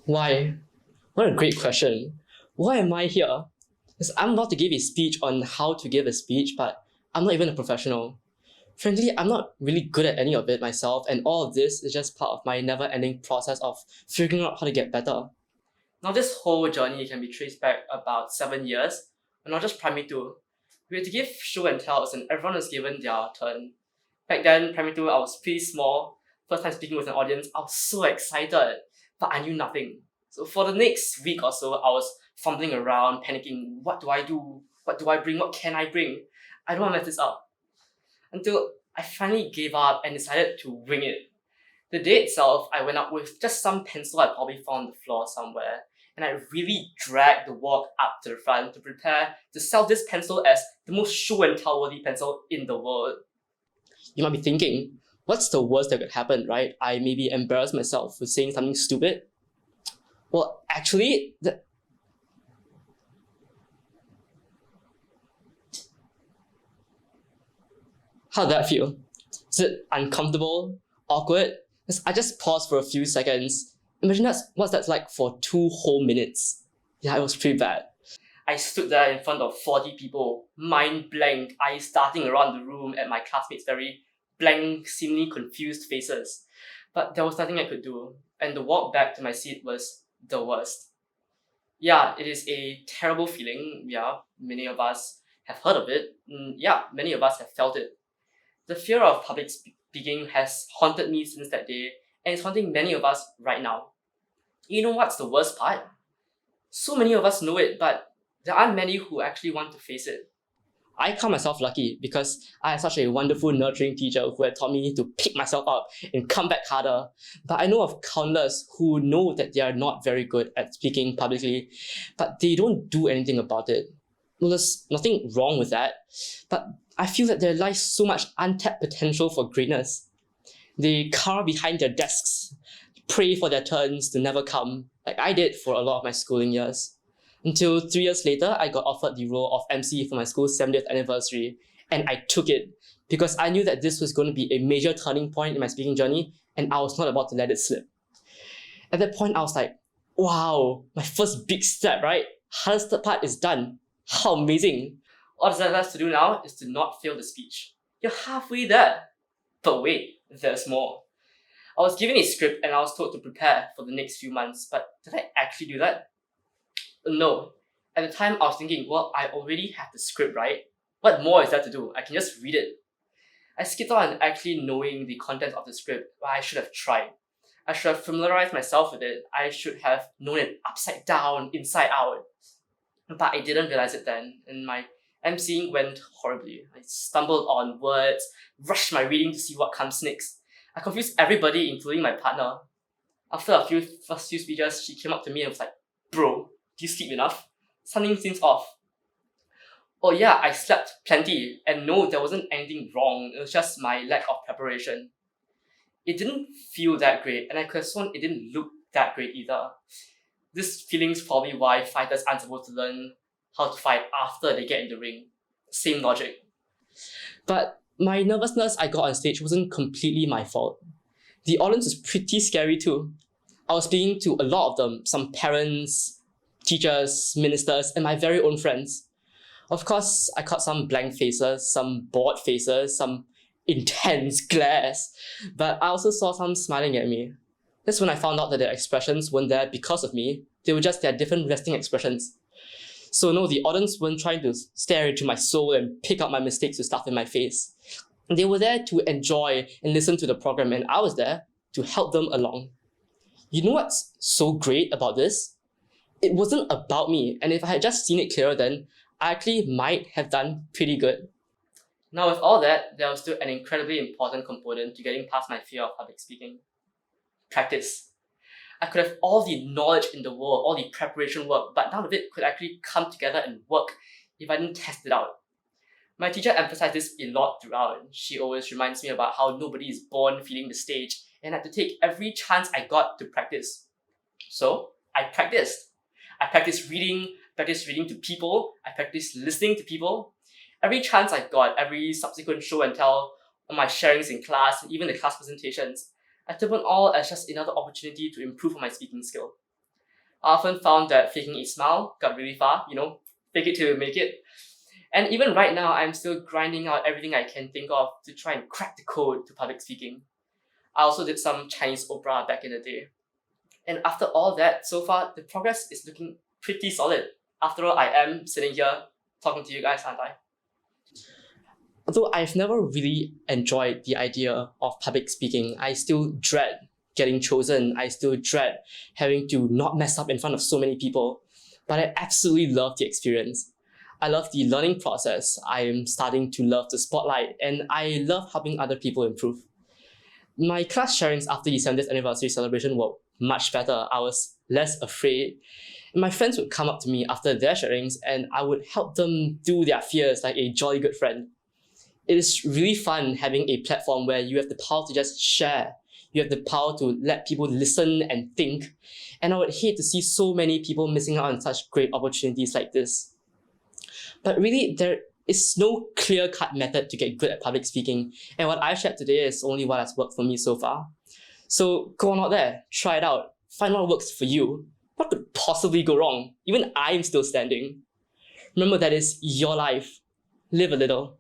Why? What a great question. Why am I here? Because I'm about to give a speech on how to give a speech, but I'm not even a professional. Frankly, I'm not really good at any of it myself, and all of this is just part of my never ending process of figuring out how to get better. Now, this whole journey can be traced back about 7 years, and not just primary 2. We had to give show and tells, and everyone was given their turn. Back then, primary 2, I was pretty small. First time speaking with an audience, I was so excited, but I knew nothing. So for the next week or so, I was fumbling around, panicking. What do I do? What do I bring? What can I bring? I don't want to mess this up. Until I finally gave up and decided to wing it. The day itself, I went up with just some pencil I probably found on the floor somewhere, and I really dragged the walk up to the front to prepare to sell this pencil as the most show and tell worthy pencil in the world. You might be thinking, what's the worst that could happen, right? I maybe embarrass myself for saying something stupid. Well, actually, how'd that feel? Is it uncomfortable? Awkward? Because I just paused for a few seconds. Imagine what that's like for 2 whole minutes. Yeah, it was pretty bad. I stood there in front of 40 people, mind blank, eyes darting around the room at my classmates' very blank, seemingly confused faces. But there was nothing I could do, and the walk back to my seat was the worst. Yeah, it is a terrible feeling. Yeah, many of us have heard of it. Yeah, many of us have felt it. The fear of public speaking has haunted me since that day, and it's haunting many of us right now. You know what's the worst part? So many of us know it, but there aren't many who actually want to face it. I count myself lucky because I had such a wonderful, nurturing teacher who had taught me to pick myself up and come back harder. But I know of countless who know that they are not very good at speaking publicly, but they don't do anything about it. Well, there's nothing wrong with that, but I feel that there lies so much untapped potential for greatness. They cower behind their desks, pray for their turns to never come, like I did for a lot of my schooling years. Until 3 years later, I got offered the role of MC for my school's 70th anniversary, and I took it because I knew that this was going to be a major turning point in my speaking journey, and I was not about to let it slip. At that point, I was like, wow, my first big step, right? Hardest part is done. How amazing. All that has to do now is to not fail the speech. You're halfway there. But wait, there's more. I was given a script and I was told to prepare for the next few months, but did I actually do that? No. At the time, I was thinking, well, I already have the script, right? What more is there to do? I can just read it. I skipped on actually knowing the content of the script, but I should have tried. I should have familiarized myself with it. I should have known it upside down, inside out. But I didn't realize it then, and my emceeing went horribly. I stumbled on words, rushed my reading to see what comes next. I confused everybody, including my partner. After first few speeches, she came up to me and was like, "Bro, do you sleep enough? Something seems off." Oh yeah, I slept plenty, and no, there wasn't anything wrong. It was just my lack of preparation. It didn't feel that great, and I could have sworn it didn't look that great either. This feeling's probably why fighters aren't supposed to learn how to fight after they get in the ring. Same logic. But my nervousness I got on stage wasn't completely my fault. The audience was pretty scary too. I was speaking to a lot of them, some parents, teachers, ministers, and my very own friends. Of course, I caught some blank faces, some bored faces, some intense glares, but I also saw some smiling at me. That's when I found out that their expressions weren't there because of me, they were just their different resting expressions. So no, the audience weren't trying to stare into my soul and pick out my mistakes to stuff in my face. They were there to enjoy and listen to the program, and I was there to help them along. You know what's so great about this? It wasn't about me, and if I had just seen it clearer then, I actually might have done pretty good. Now with all that, there was still an incredibly important component to getting past my fear of public speaking. Practice. I could have all the knowledge in the world, all the preparation work, but none of it could actually come together and work if I didn't test it out. My teacher emphasized this a lot throughout. She always reminds me about how nobody is born feeling the stage, and I had to take every chance I got to practice. So I practiced. I practiced reading to people, I practiced listening to people. Every chance I got, every subsequent show and tell on my sharings in class, and even the class presentations, I took on all as just another opportunity to improve on my speaking skill. I often found that faking a smile got really far, fake it till you make it. And even right now, I'm still grinding out everything I can think of to try and crack the code to public speaking. I also did some Chinese opera back in the day. And after all that, so far, the progress is looking pretty solid. After all, I am sitting here talking to you guys, aren't I? Although I've never really enjoyed the idea of public speaking, I still dread getting chosen. I still dread having to not mess up in front of so many people. But I absolutely love the experience. I love the learning process. I am starting to love the spotlight, and I love helping other people improve. My class sharings after the 70th anniversary celebration were much better. I was less afraid. My friends would come up to me after their sharings, and I would help them do their fears like a jolly good friend. It is really fun having a platform where you have the power to just share. You have the power to let people listen and think. And I would hate to see so many people missing out on such great opportunities like this. But really, there is no clear-cut method to get good at public speaking. And what I've shared today is only what has worked for me so far. So go on out there, try it out, find what works for you. What could possibly go wrong? Even I'm still standing. Remember that is your life. Live a little.